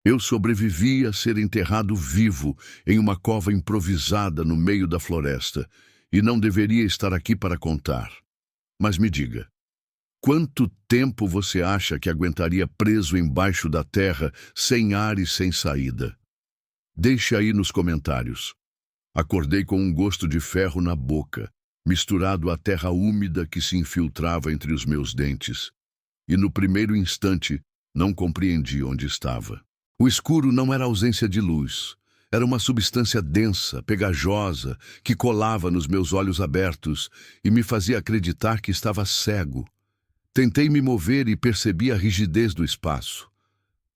Eu sobrevivi a ser enterrado vivo em uma cova improvisada no meio da floresta, e não deveria estar aqui para contar. Mas me diga, quanto tempo você acha que aguentaria preso embaixo da terra, sem ar e sem saída? Deixe aí nos comentários. Acordei com um gosto de ferro na boca, misturado à terra úmida que se infiltrava entre os meus dentes. E no primeiro instante, não compreendi onde estava. O escuro não era ausência de luz. Era uma substância densa, pegajosa, que colava nos meus olhos abertos e me fazia acreditar que estava cego. Tentei me mover e percebi a rigidez do espaço.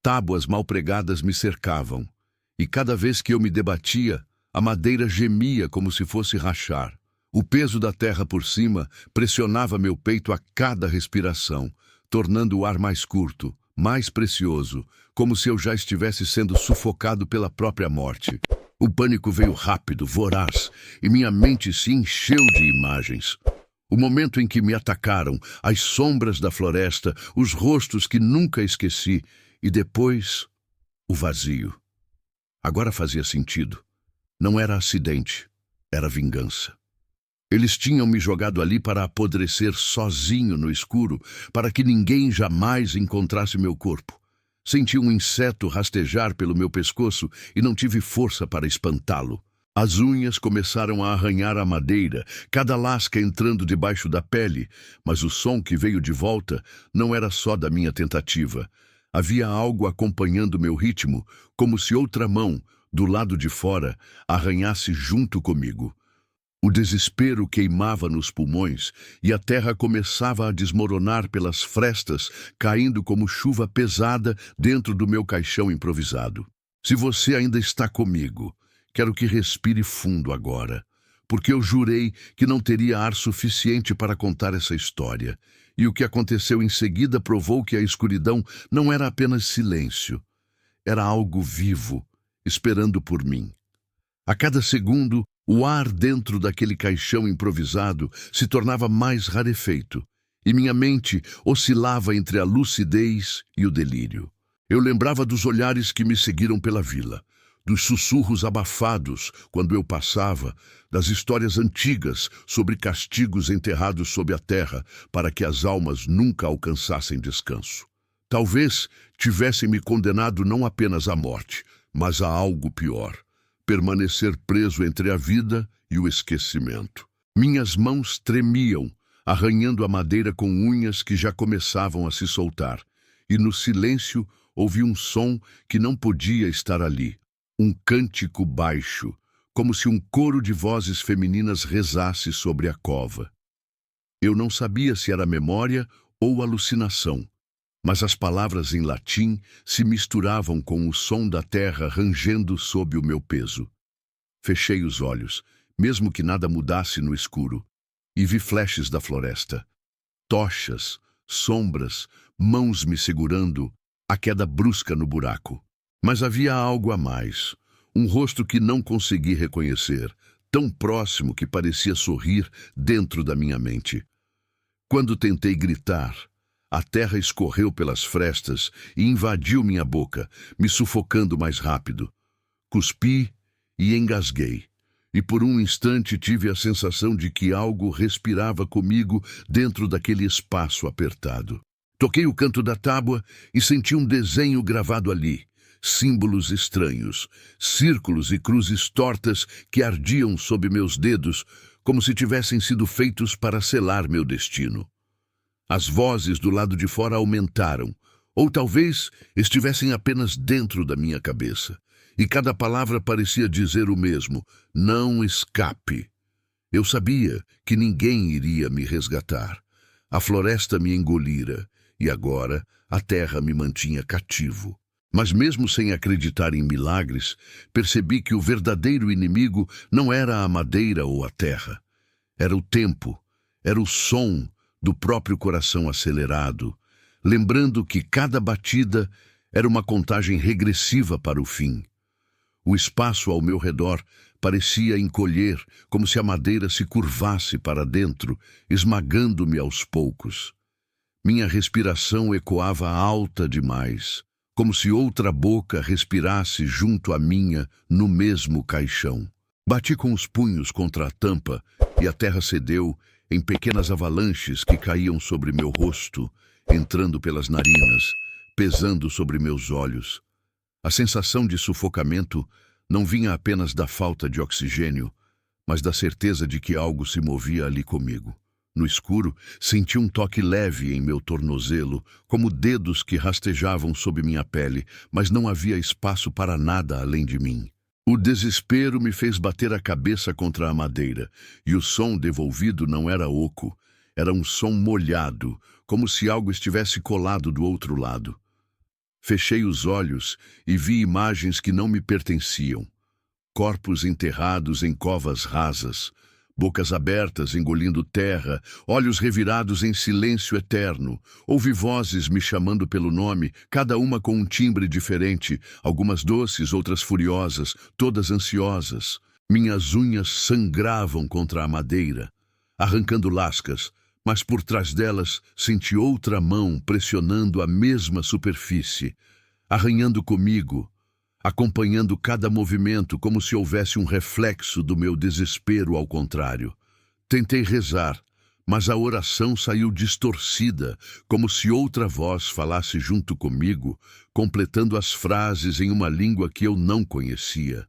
Tábuas mal pregadas me cercavam, e cada vez que eu me debatia, a madeira gemia como se fosse rachar. O peso da terra por cima pressionava meu peito a cada respiração, tornando o ar mais curto, mais precioso, como se eu já estivesse sendo sufocado pela própria morte. O pânico veio rápido, voraz, e minha mente se encheu de imagens. O momento em que me atacaram, as sombras da floresta, os rostos que nunca esqueci, e depois, o vazio. Agora fazia sentido. Não era acidente, era vingança. Eles tinham me jogado ali para apodrecer sozinho no escuro, para que ninguém jamais encontrasse meu corpo. Senti um inseto rastejar pelo meu pescoço e não tive força para espantá-lo. As unhas começaram a arranhar a madeira, cada lasca entrando debaixo da pele, mas o som que veio de volta não era só da minha tentativa. Havia algo acompanhando meu ritmo, como se outra mão, do lado de fora, arranhasse junto comigo. O desespero queimava nos pulmões e a terra começava a desmoronar pelas frestas, caindo como chuva pesada dentro do meu caixão improvisado. Se você ainda está comigo, quero que respire fundo agora, porque eu jurei que não teria ar suficiente para contar essa história. E o que aconteceu em seguida provou que a escuridão não era apenas silêncio, era algo vivo, esperando por mim. A cada segundo, o ar dentro daquele caixão improvisado se tornava mais rarefeito, e minha mente oscilava entre a lucidez e o delírio. Eu lembrava dos olhares que me seguiram pela vila, dos sussurros abafados quando eu passava, das histórias antigas sobre castigos enterrados sob a terra para que as almas nunca alcançassem descanso. Talvez tivessem me condenado não apenas à morte, mas a algo pior. Permanecer preso entre a vida e o esquecimento. Minhas mãos tremiam, arranhando a madeira com unhas que já começavam a se soltar, e no silêncio ouvi um som que não podia estar ali, um cântico baixo, como se um coro de vozes femininas rezasse sobre a cova. Eu não sabia se era memória ou alucinação, mas as palavras em latim se misturavam com o som da terra rangendo sob o meu peso. Fechei os olhos, mesmo que nada mudasse no escuro, e vi flashes da floresta. Tochas, sombras, mãos me segurando, a queda brusca no buraco. Mas havia algo a mais, um rosto que não consegui reconhecer, tão próximo que parecia sorrir dentro da minha mente. Quando tentei gritar, a terra escorreu pelas frestas e invadiu minha boca, me sufocando mais rápido. Cuspi e engasguei, e por um instante tive a sensação de que algo respirava comigo dentro daquele espaço apertado. Toquei o canto da tábua e senti um desenho gravado ali, símbolos estranhos, círculos e cruzes tortas que ardiam sob meus dedos, como se tivessem sido feitos para selar meu destino. As vozes do lado de fora aumentaram, ou talvez estivessem apenas dentro da minha cabeça, e cada palavra parecia dizer o mesmo: não escape. Eu sabia que ninguém iria me resgatar. A floresta me engolira, e agora a terra me mantinha cativo. Mas mesmo sem acreditar em milagres, percebi que o verdadeiro inimigo não era a madeira ou a terra. Era o tempo, era o som do próprio coração acelerado, lembrando que cada batida era uma contagem regressiva para o fim. O espaço ao meu redor parecia encolher, como se a madeira se curvasse para dentro, esmagando-me aos poucos. Minha respiração ecoava alta demais, como se outra boca respirasse junto à minha no mesmo caixão. Bati com os punhos contra a tampa e a terra cedeu em pequenas avalanches que caíam sobre meu rosto, entrando pelas narinas, pesando sobre meus olhos. A sensação de sufocamento não vinha apenas da falta de oxigênio, mas da certeza de que algo se movia ali comigo. No escuro, senti um toque leve em meu tornozelo, como dedos que rastejavam sob minha pele, mas não havia espaço para nada além de mim. O desespero me fez bater a cabeça contra a madeira, e o som devolvido não era oco, era um som molhado, como se algo estivesse colado do outro lado. Fechei os olhos e vi imagens que não me pertenciam. Corpos enterrados em covas rasas, bocas abertas engolindo terra, olhos revirados em silêncio eterno. Ouvi vozes me chamando pelo nome, cada uma com um timbre diferente, algumas doces, outras furiosas, todas ansiosas. Minhas unhas sangravam contra a madeira, arrancando lascas, mas por trás delas senti outra mão pressionando a mesma superfície, arranhando comigo, acompanhando cada movimento como se houvesse um reflexo do meu desespero ao contrário. Tentei rezar, mas a oração saiu distorcida, como se outra voz falasse junto comigo, completando as frases em uma língua que eu não conhecia.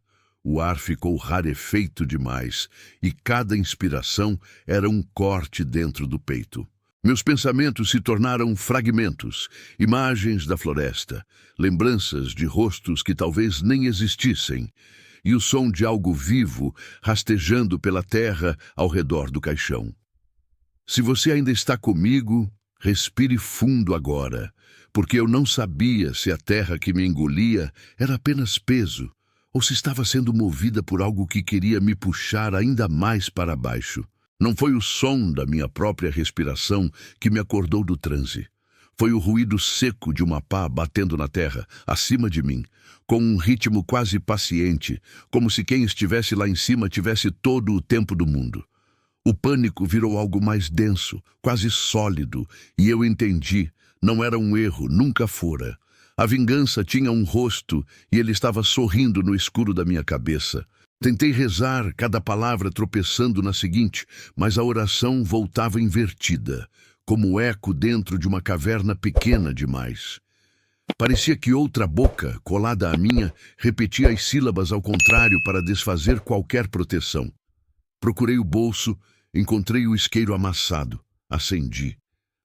O ar ficou rarefeito demais, e cada inspiração era um corte dentro do peito. Meus pensamentos se tornaram fragmentos, imagens da floresta, lembranças de rostos que talvez nem existissem, e o som de algo vivo rastejando pela terra ao redor do caixão. Se você ainda está comigo, respire fundo agora, porque eu não sabia se a terra que me engolia era apenas peso, ou se estava sendo movida por algo que queria me puxar ainda mais para baixo. Não foi o som da minha própria respiração que me acordou do transe. Foi o ruído seco de uma pá batendo na terra, acima de mim, com um ritmo quase paciente, como se quem estivesse lá em cima tivesse todo o tempo do mundo. O pânico virou algo mais denso, quase sólido, e eu entendi, não era um erro, nunca fora. A vingança tinha um rosto e ele estava sorrindo no escuro da minha cabeça. Tentei rezar, cada palavra tropeçando na seguinte, mas a oração voltava invertida, como eco dentro de uma caverna pequena demais. Parecia que outra boca, colada à minha, repetia as sílabas ao contrário para desfazer qualquer proteção. Procurei o bolso, encontrei o isqueiro amassado, acendi.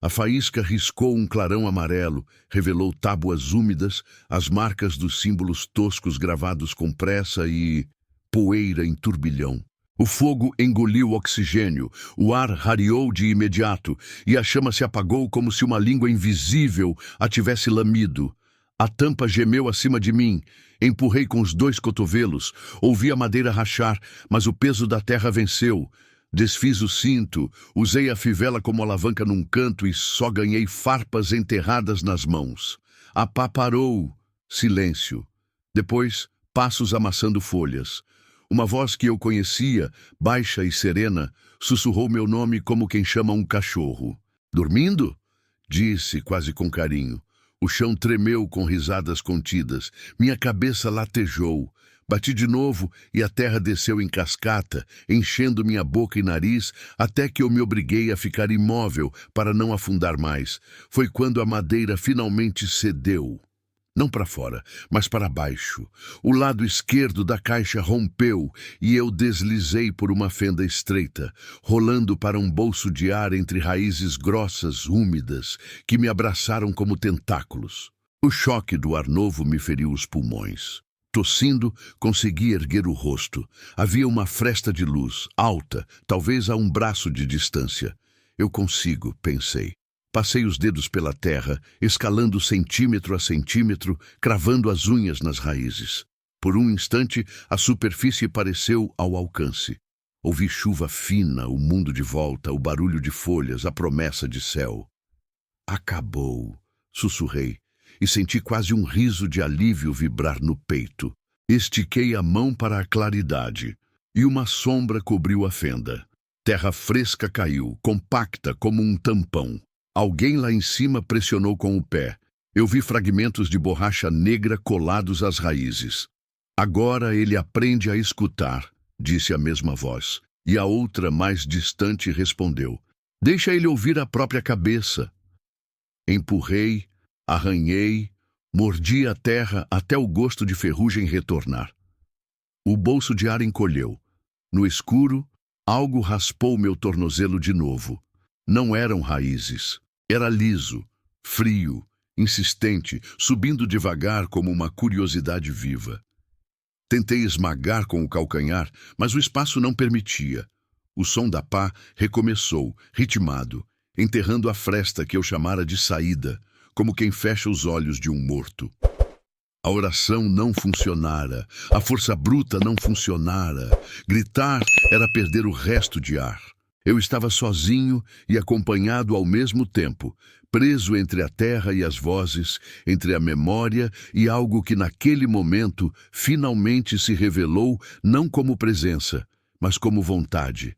A faísca riscou um clarão amarelo, revelou tábuas úmidas, as marcas dos símbolos toscos gravados com pressa e poeira em turbilhão. O fogo engoliu o oxigênio, o ar rareou de imediato, e a chama se apagou como se uma língua invisível a tivesse lamido. A tampa gemeu acima de mim, empurrei com os 2 cotovelos, ouvi a madeira rachar, mas o peso da terra venceu. Desfiz o cinto, usei a fivela como alavanca num canto e só ganhei farpas enterradas nas mãos. A pá parou. Silêncio. Depois, passos amassando folhas. Uma voz que eu conhecia, baixa e serena, sussurrou meu nome como quem chama um cachorro. "Dormindo?" disse, quase com carinho. O chão tremeu com risadas contidas. Minha cabeça latejou. Bati de novo e a terra desceu em cascata, enchendo minha boca e nariz, até que eu me obriguei a ficar imóvel para não afundar mais. Foi quando a madeira finalmente cedeu. Não para fora, mas para baixo. O lado esquerdo da caixa rompeu e eu deslizei por uma fenda estreita, rolando para um bolso de ar entre raízes grossas, úmidas, que me abraçaram como tentáculos. O choque do ar novo me feriu os pulmões. Tossindo, consegui erguer o rosto. Havia uma fresta de luz, alta, talvez a um braço de distância. Eu consigo, pensei. Passei os dedos pela terra, escalando centímetro a centímetro, cravando as unhas nas raízes. Por um instante, a superfície pareceu ao alcance. Ouvi chuva fina, o mundo de volta, o barulho de folhas, a promessa de céu. "Acabou", sussurrei, e senti quase um riso de alívio vibrar no peito. Estiquei a mão para a claridade, e uma sombra cobriu a fenda. Terra fresca caiu, compacta como um tampão. Alguém lá em cima pressionou com o pé. Eu vi fragmentos de borracha negra colados às raízes. Agora ele aprende a escutar, disse a mesma voz. E a outra, mais distante, respondeu: deixa ele ouvir a própria cabeça. Empurrei, arranhei, mordi a terra até o gosto de ferrugem retornar. O bolso de ar encolheu. No escuro, algo raspou meu tornozelo de novo. Não eram raízes. Era liso, frio, insistente, subindo devagar como uma curiosidade viva. Tentei esmagar com o calcanhar, mas o espaço não permitia. O som da pá recomeçou, ritmado, enterrando a fresta que eu chamara de saída, como quem fecha os olhos de um morto. A oração não funcionara, a força bruta não funcionara. Gritar era perder o resto de ar. Eu estava sozinho e acompanhado ao mesmo tempo, preso entre a terra e as vozes, entre a memória e algo que naquele momento finalmente se revelou não como presença, mas como vontade.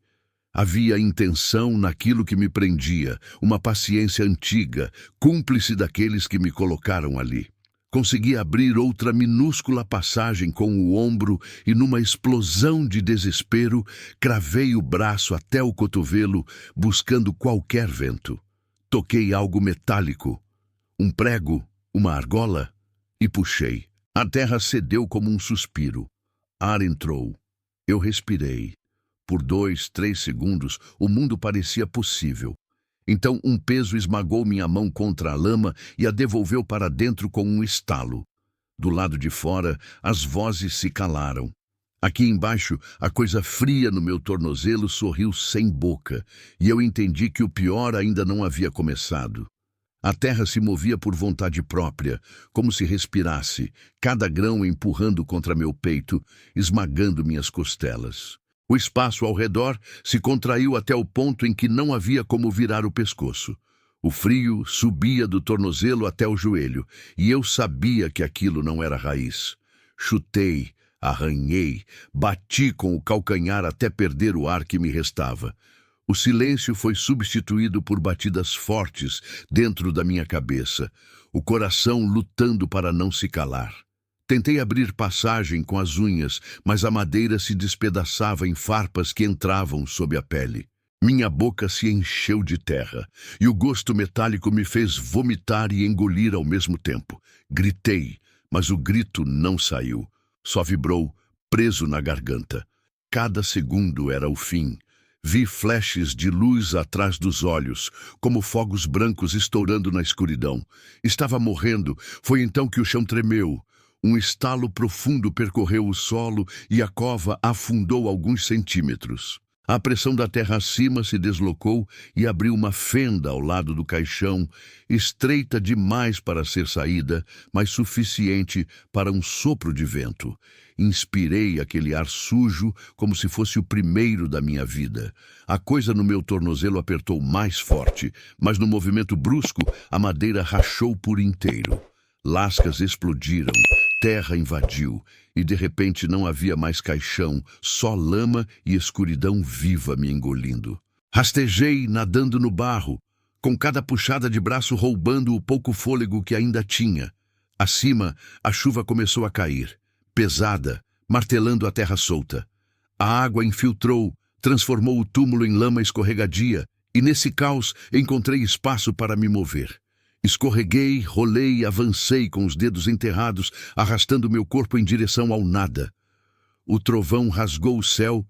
Havia intenção naquilo que me prendia, uma paciência antiga, cúmplice daqueles que me colocaram ali. Consegui abrir outra minúscula passagem com o ombro e, numa explosão de desespero, cravei o braço até o cotovelo, buscando qualquer vento. Toquei algo metálico, um prego, uma argola, e puxei. A terra cedeu como um suspiro. Ar entrou. Eu respirei. Por 2, 3 segundos, o mundo parecia possível. Então um peso esmagou minha mão contra a lama e a devolveu para dentro com um estalo. Do lado de fora, as vozes se calaram. Aqui embaixo, a coisa fria no meu tornozelo sorriu sem boca, e eu entendi que o pior ainda não havia começado. A terra se movia por vontade própria, como se respirasse, cada grão empurrando contra meu peito, esmagando minhas costelas. O espaço ao redor se contraiu até o ponto em que não havia como virar o pescoço. O frio subia do tornozelo até o joelho, e eu sabia que aquilo não era raiz. Chutei, arranhei, bati com o calcanhar até perder o ar que me restava. O silêncio foi substituído por batidas fortes dentro da minha cabeça, o coração lutando para não se calar. Tentei abrir passagem com as unhas, mas a madeira se despedaçava em farpas que entravam sob a pele. Minha boca se encheu de terra, e o gosto metálico me fez vomitar e engolir ao mesmo tempo. Gritei, mas o grito não saiu. Só vibrou, preso na garganta. Cada segundo era o fim. Vi flashes de luz atrás dos olhos, como fogos brancos estourando na escuridão. Estava morrendo. Foi então que o chão tremeu. Um estalo profundo percorreu o solo e a cova afundou alguns centímetros. A pressão da terra acima se deslocou e abriu uma fenda ao lado do caixão, estreita demais para ser saída, mas suficiente para um sopro de vento. Inspirei aquele ar sujo como se fosse o primeiro da minha vida. A coisa no meu tornozelo apertou mais forte, mas no movimento brusco a madeira rachou por inteiro. Lascas explodiram. Terra invadiu, e de repente não havia mais caixão, só lama e escuridão viva me engolindo. Rastejei nadando no barro, com cada puxada de braço roubando o pouco fôlego que ainda tinha. Acima, a chuva começou a cair, pesada, martelando a terra solta. A água infiltrou, transformou o túmulo em lama escorregadia, e nesse caos encontrei espaço para me mover. Escorreguei, rolei e avancei com os dedos enterrados, arrastando meu corpo em direção ao nada. O trovão rasgou o céu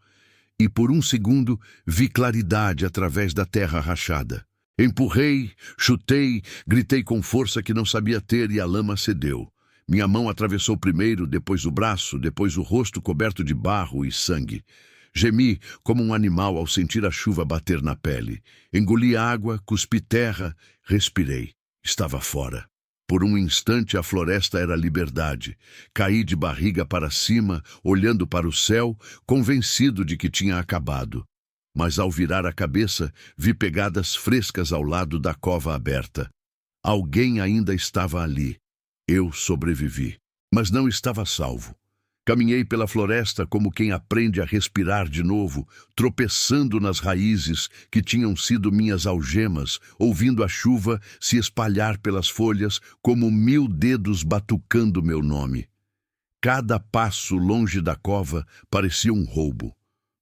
e, por um segundo, vi claridade através da terra rachada. Empurrei, chutei, gritei com força que não sabia ter e a lama cedeu. Minha mão atravessou primeiro, depois o braço, depois o rosto coberto de barro e sangue. Gemi como um animal ao sentir a chuva bater na pele. Engoli água, cuspi terra, respirei. Estava fora. Por um instante a floresta era liberdade. Caí de barriga para cima, olhando para o céu, convencido de que tinha acabado. Mas ao virar a cabeça, vi pegadas frescas ao lado da cova aberta. Alguém ainda estava ali. Eu sobrevivi, mas não estava salvo. Caminhei pela floresta como quem aprende a respirar de novo, tropeçando nas raízes que tinham sido minhas algemas, ouvindo a chuva se espalhar pelas folhas como 1000 dedos batucando meu nome. Cada passo longe da cova parecia um roubo.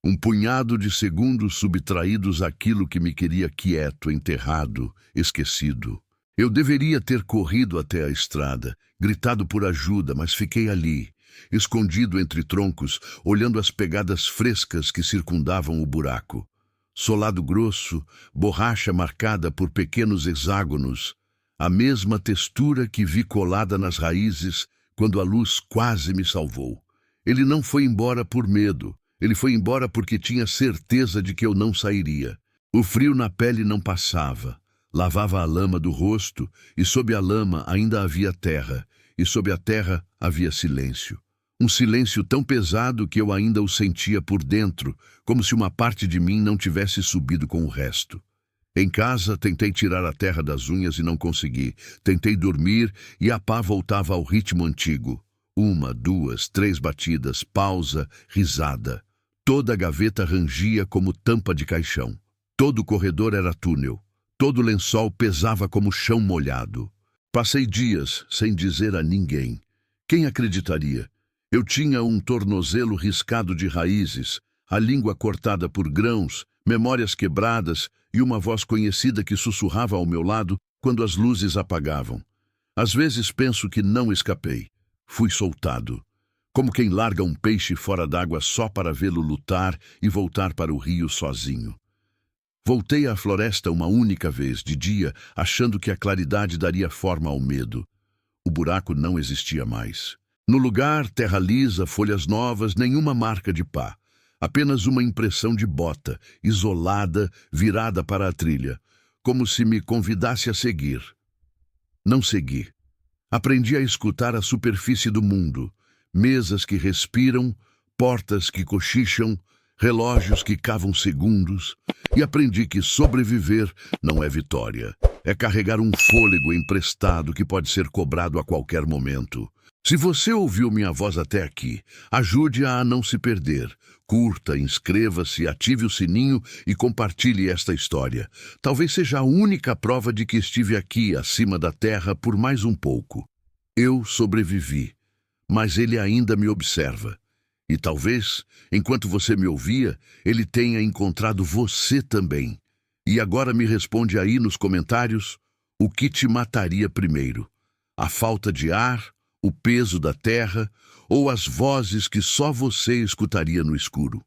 Um punhado de segundos subtraídos àquilo que me queria quieto, enterrado, esquecido. Eu deveria ter corrido até a estrada, gritado por ajuda, mas fiquei ali, escondido entre troncos, olhando as pegadas frescas que circundavam o buraco. Solado grosso, borracha marcada por pequenos hexágonos, a mesma textura que vi colada nas raízes quando a luz quase me salvou. Ele não foi embora por medo, ele foi embora porque tinha certeza de que eu não sairia. O frio na pele não passava. Lavava a lama do rosto, e sob a lama ainda havia terra, e sob a terra havia silêncio. Um silêncio tão pesado que eu ainda o sentia por dentro, como se uma parte de mim não tivesse subido com o resto. Em casa, tentei tirar a terra das unhas e não consegui. Tentei dormir e a pá voltava ao ritmo antigo. 1, 2, 3 batidas, pausa, risada. Toda a gaveta rangia como tampa de caixão. Todo o corredor era túnel. Todo o lençol pesava como chão molhado. Passei dias sem dizer a ninguém. Quem acreditaria? Eu tinha um tornozelo riscado de raízes, a língua cortada por grãos, memórias quebradas e uma voz conhecida que sussurrava ao meu lado quando as luzes apagavam. Às vezes penso que não escapei. Fui soltado. Como quem larga um peixe fora d'água só para vê-lo lutar e voltar para o rio sozinho. Voltei à floresta uma única vez, de dia, achando que a claridade daria forma ao medo. O buraco não existia mais. No lugar, terra lisa, folhas novas, nenhuma marca de pá. Apenas uma impressão de bota, isolada, virada para a trilha, como se me convidasse a seguir. Não segui. Aprendi a escutar a superfície do mundo, mesas que respiram, portas que cochicham, relógios que cavam segundos, e aprendi que sobreviver não é vitória. É carregar um fôlego emprestado que pode ser cobrado a qualquer momento. Se você ouviu minha voz até aqui, ajude-a a não se perder. Curta, inscreva-se, ative o sininho e compartilhe esta história. Talvez seja a única prova de que estive aqui, acima da terra, por mais um pouco. Eu sobrevivi, mas ele ainda me observa. E talvez, enquanto você me ouvia, ele tenha encontrado você também. E agora me responde aí nos comentários o que te mataria primeiro: a falta de ar, o peso da terra ou as vozes que só você escutaria no escuro.